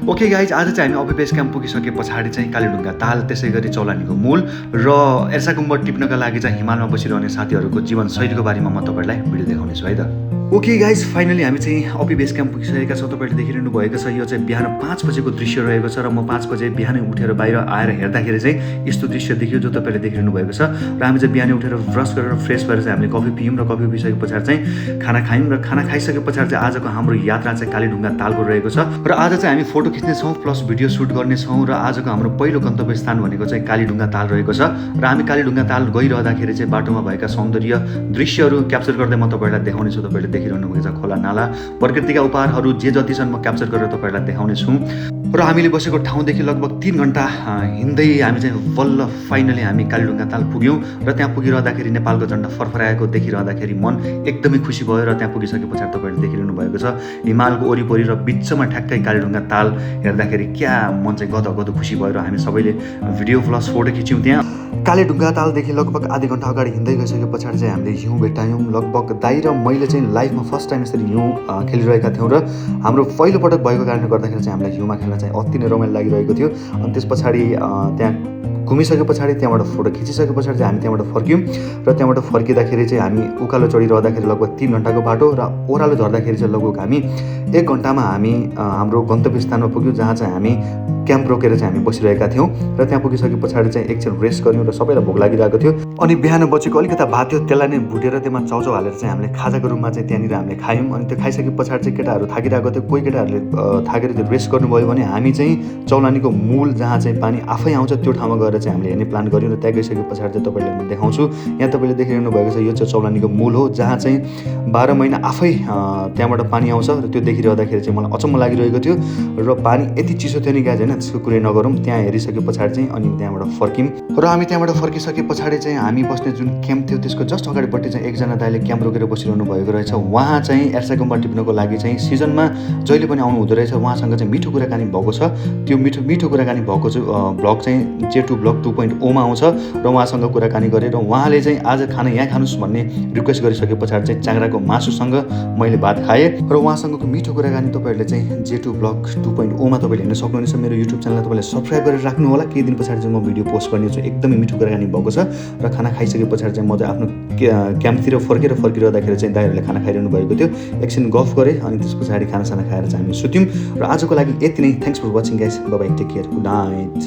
Okay guys, आज चाहिँ हामी बेस क्याम्प पुगिसके पछाडि चाहिँ कालीढुङ्गा ताल, त्यसै गरी चौलानीको मूल र एर्सा गुम्बद टिप्नका लागि चाहिँ हिमालमा बसिरहने साथीहरूको जीवनशैलीको बारेमा म तपाईँहरूलाई भिडियो देखाउनेछु है त। ओके गाइज, फाइनली हामी चाहिँ बेस क्याम्प पुगिसकेका छौँ। तपाईँले देखिरहनु भएको छ, यो चाहिँ बिहान 5 बजेको दृश्य रहेको छ र म 5 बजे बिहानै उठेर बाहिर आएर हेर्दाखेरि चाहिँ यस्तो दृश्य देखियो जो तपाईँले देखिरहनु भएको छ। र हामी चाहिँ बिहानै उठेर ब्रस गरेर फ्रेस भएर चाहिँ हामीले कफी पियौँ र कफी पिइसके पछाडि चाहिँ खाना खायौँ र खाना खाइसके पछाडि चाहिँ आजको हाम्रो यात्रा चाहिँ कालीढुङ्गा तालको रहेको छ। र आज चाहिँ हामी फोटो खिच्नेछौँ प्लस भिडियो सुट गर्नेछौँ र आजको हाम्रो पहिलो गन्तव्य स्थान भनेको चाहिँ कालीढुङ्गा ताल रहेको छ। र हामी कालीढुङ्गा ताल गइरहँदाखेरि चाहिँ बाटोमा भएका सौन्दर्य दृश्यहरू क्याप्चर गर्दै म तपाईँहरूलाई देखाउनेछु। तपाईँले देखिरहनु भएको छ खोला नाला प्रकृतिका उपहारहरू जे जति छन् म क्याप्चर गरेर तपाईँहरूलाई देखाउनेछु। र हामीले बसेको ठाउँदेखि लगभग 3 घन्टा हिँड्दै हामी चाहिँ बल्ल फाइनली हामी कालीढुङ्गा ताल पुग्यौँ। र त्यहाँ पुगिरहँदाखेरि नेपालको झन्डा फरफराएको देखिरहँदाखेरि मन एकदमै खुसी भयो। र त्यहाँ पुगिसके पछाडि तपाईँले देखिरहनु भएको छ हिमालको वरिपरि र बिचमा ठ्याक्कै कालीढुङ्गा ताल हेर्दाखेरि क्या मन चाहिँ गदगद खुसी भयो। र हामी सबैले भिडियो प्लस फोटो खिच्यौँ त्यहाँ। कालीढुङ्गा तालदेखि लगभग आधी घन्टा अगाडि हिँड्दै गइसके पछाडि चाहिँ हामीले हिउँ भेट्टायौँ। लगभग दाइ र मैले चाहिँ लाइफमा फर्स्ट टाइम यसरी हिउँ खेलिरहेका थियौँ र हाम्रो पहिलोपटक भएको कारणले गर्दाखेरि चाहिँ हामीलाई हिउँमा खेल्न चाहिँ अति नै रमाइलो लागिरहेको थियो। अनि त्यस पछाडि त्यहाँ घुमिसके पछाडि त्यहाँबाट फोटो खिचिसके पछाडि चाहिँ हामी त्यहाँबाट फर्क्यौँ। र त्यहाँबाट फर्किँदाखेरि चाहिँ हामी उकालो चढिरहँदाखेरि लगभग 3 घन्टाको बाटो र ओह्रालो झर्दाखेरि चाहिँ लगभग हामी 1 घन्टामा हामी हाम्रो गन्तव्य स्थानमा पुग्यौँ, जहाँ चाहिँ हामी क्याम्प रोकेर चाहिँ हामी बसिरहेका थियौँ। र त्यहाँ पुगिसके पछाडि चाहिँ एकछिन रेस्ट गऱ्यौँ र सबैलाई भोक लागिरहेको थियो। अनि बिहान बचेको अलिकता भात थियो, त्यसलाई नै भुटेर त्यसमा चाउचाउ हालेर चाहिँ हामीले खाजाको रूपमा चाहिँ त्यहाँनिर हामीले खायौँ। अनि त्यो खाइसके पछाडि चाहिँ केटाहरू थाकिरहेको थियो, कोही केटाहरूले थाकेर त्यो रेस्ट गर्नुभयो भने हामी चाहिँ चौलानीको मूल जहाँ चाहिँ पानी आफै आउँछ त्यो ठाउँमा गएर चाहिँ हामीले हेर्ने प्लान गऱ्यौँ। र त्यहाँ गइसके पछाडि चाहिँ तपाईँलाई म देखाउँछु। यहाँ तपाईँले देखिरहनु भएको छ, यो चाहिँ चौलानीको मूल हो, जहाँ चाहिँ 12 महिना आफै त्यहाँबाट पानी आउँछ। र त्यो देखिरहँदाखेरि चाहिँ मलाई अचम्म लागिरहेको थियो। र पानी यति चिसो थियो नि गाइज, होइन, त्यसको कुरै नगरौँ। त्यहाँ हेरिसके पछाडि चाहिँ अनि त्यहाँबाट फर्क्यौँ। र हामी त्यहाँबाट फर्किसके पछाडि चाहिँ हामी बस्ने जुन क्याम्प थियो त्यसको जस्ट अगाडिपट्टि चाहिँ एकजना दाइले क्याम्प रोकेर बसिरहनु भएको रहेछ। उहाँ चाहिँ एर्सा गुम्बद टिप्नको लागि चाहिँ सिजनमा जहिले पनि आउनु हुँदो रहेछ। उहाँसँग चाहिँ मिठो कुराकानी भएको छ। त्यो मिठो कुराकानी भएको चाहिँ ब्लग चाहिँ J2 ब्लग 2.0 मा आउँछ। र उहाँसँग कुराकानी गरेर उहाँले चाहिँ आज खाना यहाँ खानुहोस् भन्ने रिक्वेस्ट गरिसके पछाडि चाहिँ च्याङ्ग्राको मासुसँग मैले भात खाएँ। र उहाँसँगको मिठो कुराकानी तपाईँहरूले चाहिँ J2 ब्लग 2.0 मा तपाईँले हेर्न सक्नुहुनेछ। मेरो युट्युब च्यानललाई तपाईँले सब्सक्राइब गरेर राख्नु होला। केही दिन पछाडि चाहिँ म भिडियो पोस्ट गर्नेछु। एकदमै मिठो कुराकानी भएको छ। र खाना खाइसके पछाडि चाहिँ म चाहिँ आफ्नो क्याम्पतिर फर्किरहँदाखेरि चाहिँ दाइहरूले खाना खाइरहनु भएको थियो। एकछिन गफ गरेँ अनि त्यस पछाडि खानासाना खाएर चाहिँ हामी सुत्यौँ। र आजको लागि यति नै। Thanks for watching guys, bye bye, take care, good night.